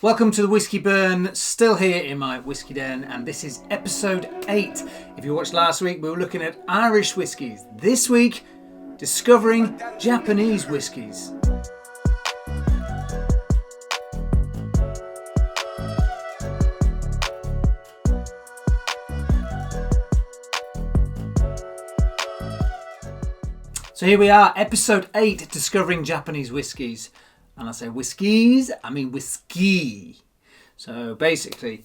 Welcome to the Whiskey Burn, still here in my whiskey den, and this is episode 8. If you watched last week, we were looking at Irish whiskies. This week, discovering Japanese whiskies. So here we are, episode 8, discovering Japanese whiskies. And I say whiskies, I mean whiskey. So basically,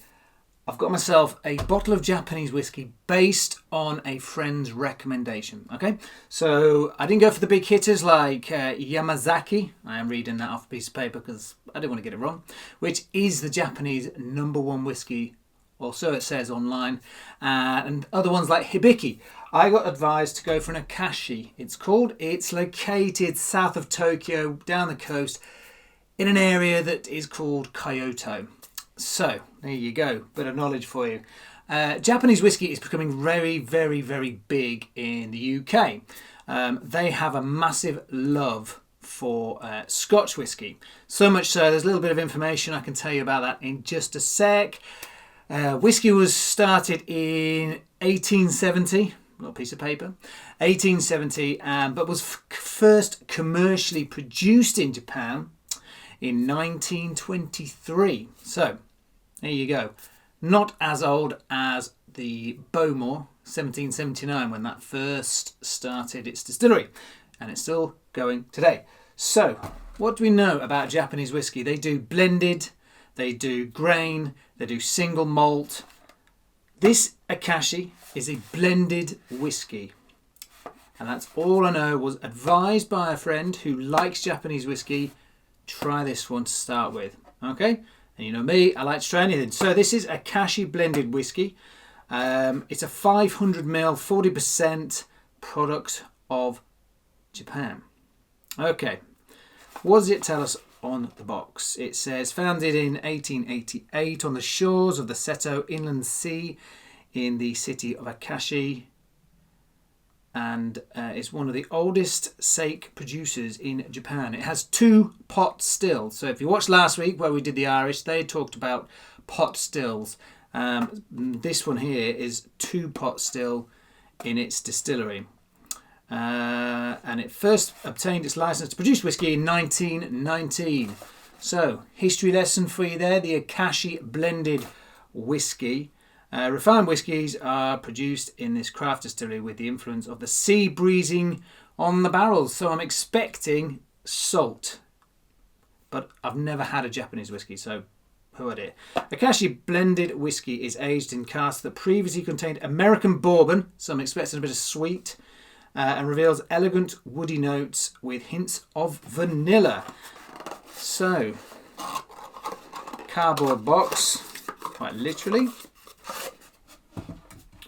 I've got myself a bottle of Japanese whiskey based on a friend's recommendation. Okay, so I didn't go for the big hitters like Yamazaki. I am reading that off a piece of paper because I didn't want to get it wrong. Which is the Japanese #1 whiskey, or so it says online. And other ones like Hibiki. I got advised to go for an Akashi. It's located south of Tokyo, down the coast, in an area that is called Kyoto. So, there you go. Bit of knowledge for you. Japanese whiskey is becoming very, very, very big in the UK. They have a massive love for Scotch whiskey. So much so, there's a little bit of information I can tell you about that in just a sec. Whiskey was started in 1870. Little piece of paper, 1870, but was first commercially produced in Japan in 1923. So, there you go. Not as old as the Bowmore, 1779, when that first started its distillery. And it's still going today. So, what do we know about Japanese whiskey? They do blended, they do grain, they do single malt. This Akashi is a blended whiskey. And that's all I know. Was advised by a friend who likes Japanese whiskey. Try this one to start with. Okay? And you know me, I like to try anything. So this is Akashi blended whiskey. It's a 500ml, 40% product of Japan. Okay. What does it tell us on the box? It says founded in 1888 on the shores of the Seto Inland Sea in the city of Akashi, and is one of the oldest sake producers in Japan. It has 2 pot stills. So if you watched last week where we did the Irish, they talked about pot stills. This one here is 2 pot still in its distillery. And it first obtained its license to produce whiskey in 1919. So, history lesson for you there, the Akashi blended whiskey. Refined whiskies are produced in this craft distillery with the influence of the sea breezing on the barrels. So I'm expecting salt. But I've never had a Japanese whiskey, so who are it? Akashi blended whiskey is aged in casks that previously contained American bourbon, so I'm expecting a bit of sweet. And reveals elegant woody notes with hints of vanilla. So, cardboard box, quite literally.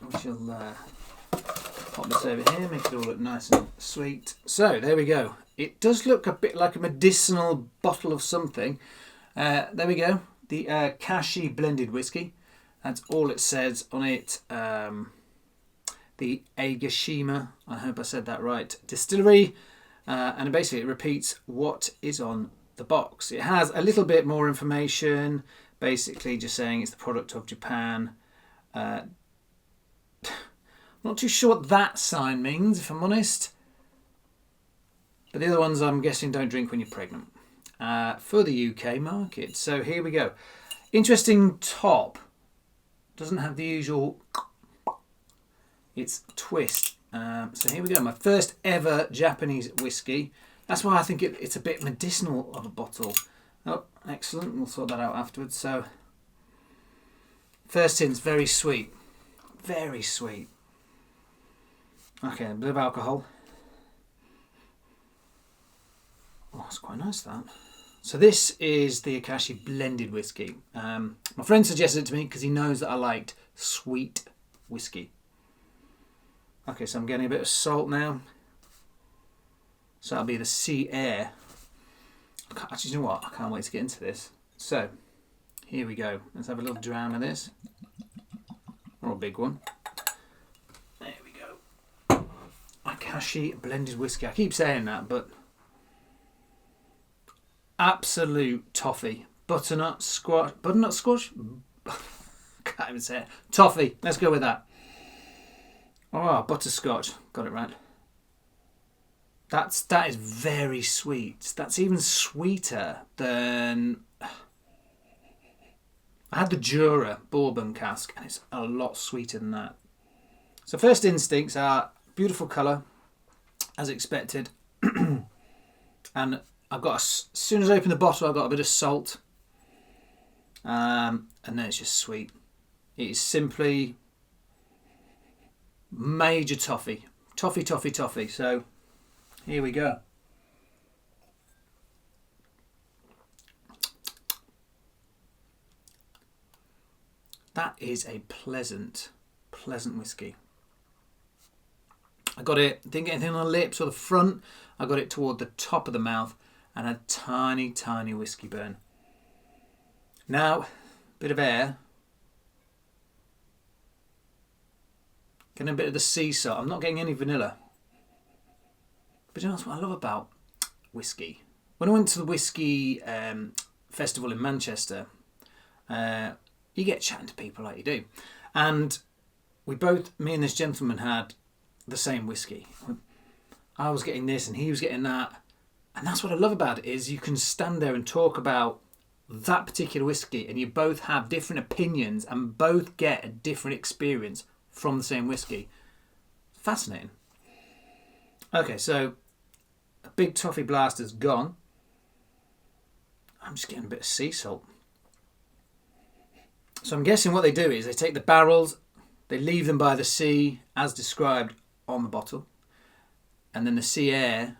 We shall pop this over here, make it all look nice and sweet. So, there we go. It does look a bit like a medicinal bottle of something. There we go. The Akashi blended whiskey. That's all it says on it. The Agashima, I hope I said that right, distillery, and basically it repeats what is on the box. It has a little bit more information, basically just saying it's the product of Japan. Not too sure what that sign means, if I'm honest, but the other ones I'm guessing don't drink when you're pregnant, for the UK market. So here we go. Interesting top, doesn't have the usual... It's twist. So here we go. My first ever Japanese whiskey. That's why I think it's a bit medicinal of a bottle. Oh, excellent. We'll sort that out afterwards. So, first hint's very sweet. Very sweet. Okay, a bit of alcohol. Oh, that's quite nice, that. So this is the Akashi blended whiskey. My friend suggested it to me because he knows that I liked sweet whiskey. Okay, so I'm getting a bit of salt now. So that'll be the sea air. Actually, you know what? I can't wait to get into this. So, here we go. Let's have a little dram of this. Or a big one. There we go. Akashi blended whiskey. I keep saying that, but absolute toffee. butternut squash. Can't even say it. Toffee. Let's go with that. Oh, butterscotch. Got it right. That is very sweet. That's even sweeter than... I had the Jura bourbon cask, and it's a lot sweeter than that. So first instincts are beautiful colour, as expected. And I've got, as soon as I open the bottle, I've got a bit of salt. And then it's just sweet. It is simply major toffee. Toffee, toffee, toffee. So here we go. That is a pleasant whiskey. I got it, didn't get anything on the lips or the front. I got it toward the top of the mouth and a tiny, tiny whiskey burn. Now, bit of air. Getting a bit of the sea salt. I'm not getting any vanilla. But you know what I love about whiskey? When I went to the whiskey festival in Manchester, you get chatting to people like you do. And me and this gentleman had the same whiskey. I was getting this and he was getting that. And that's what I love about it, is you can stand there and talk about that particular whiskey and you both have different opinions and both get a different experience from the same whiskey. Fascinating. Okay, so a big toffee blaster's gone. I'm just getting a bit of sea salt. So I'm guessing what they do is they take the barrels, they leave them by the sea as described on the bottle, and then the sea air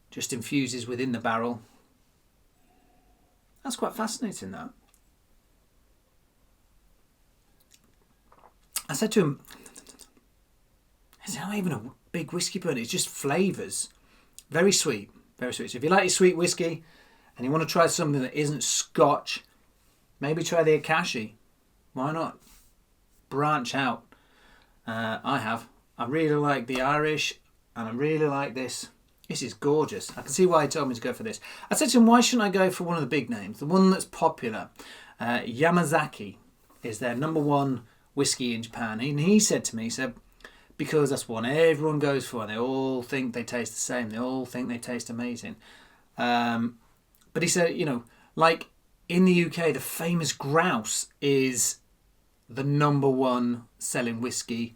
just infuses within the barrel. That's quite fascinating, that. I said to him, it's not even a big whiskey burn, it's just flavours. Very sweet, very sweet. So if you like your sweet whiskey and you want to try something that isn't Scotch, maybe try the Akashi. Why not? Branch out. I really like the Irish, and I really like this. This is gorgeous. I can see why he told me to go for this. I said to him, why shouldn't I go for one of the big names? The one that's popular. Yamazaki is their #1 whiskey in Japan. And he said to me, he said, because that's one everyone goes for, and they all think they taste the same. They all think they taste amazing. But he said, you know, like in the UK, the famous Grouse is the #1 selling whiskey.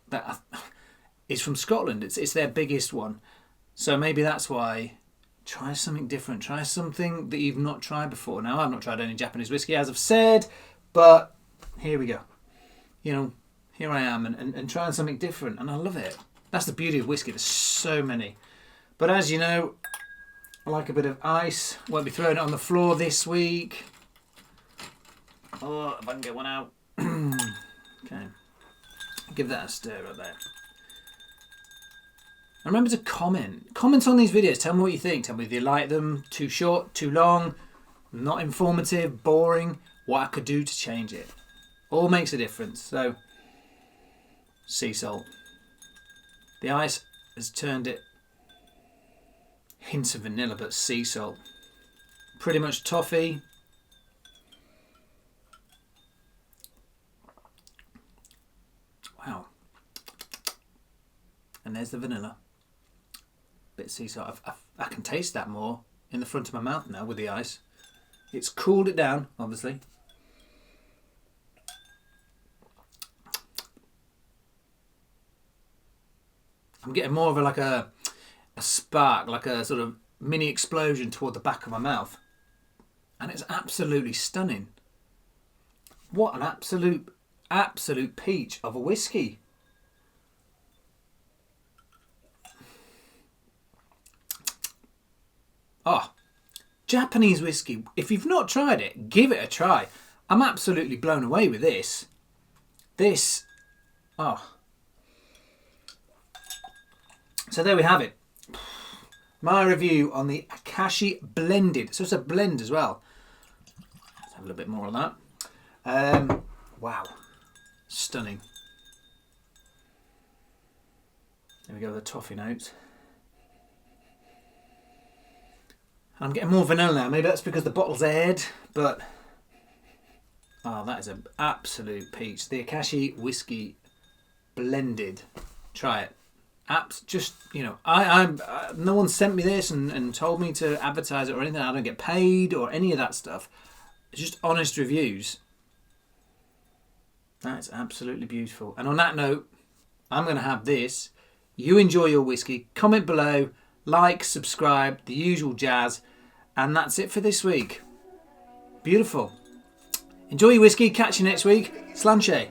That is from Scotland. It's their biggest one. So maybe that's why. Try something different. Try something that you've not tried before. Now, I've not tried any Japanese whiskey, as I've said, but here we go. You know, here I am and trying something different, and I love it. That's the beauty of whiskey. There's so many. But as you know, I like a bit of ice. Won't be throwing it on the floor this week. Oh, if I can get one out. Okay. Give that a stir up there. And remember to comment. Comment on these videos. Tell me what you think. Tell me if you like them. Too short, too long, not informative, boring. What I could do to change it. All makes a difference. So, sea salt. The ice has turned it. Hints of vanilla, but sea salt. Pretty much toffee. Wow. And there's the vanilla. Bit of sea salt. I can taste that more in the front of my mouth now with the ice. It's cooled it down, obviously. I'm getting more of a spark, like a sort of mini explosion toward the back of my mouth. And it's absolutely stunning. What an absolute peach of a whiskey. Oh, Japanese whiskey. If you've not tried it, give it a try. I'm absolutely blown away with this. So there we have it. My review on the Akashi Blended. So it's a blend as well. Let's have a little bit more on that. Wow. Stunning. There we go, the toffee notes. I'm getting more vanilla now. Maybe that's because the bottle's aired, but oh, that is an absolute peach. The Akashi Whiskey blended. Try it. Just, you know, no one sent me this and told me to advertise it or anything. I don't get paid or any of that stuff. It's just honest reviews. That's absolutely beautiful. And on that note, I'm going to have this. You enjoy your whiskey. Comment below, like, subscribe, the usual jazz. And that's it for this week. Beautiful. Enjoy your whiskey. Catch you next week. Sláinte.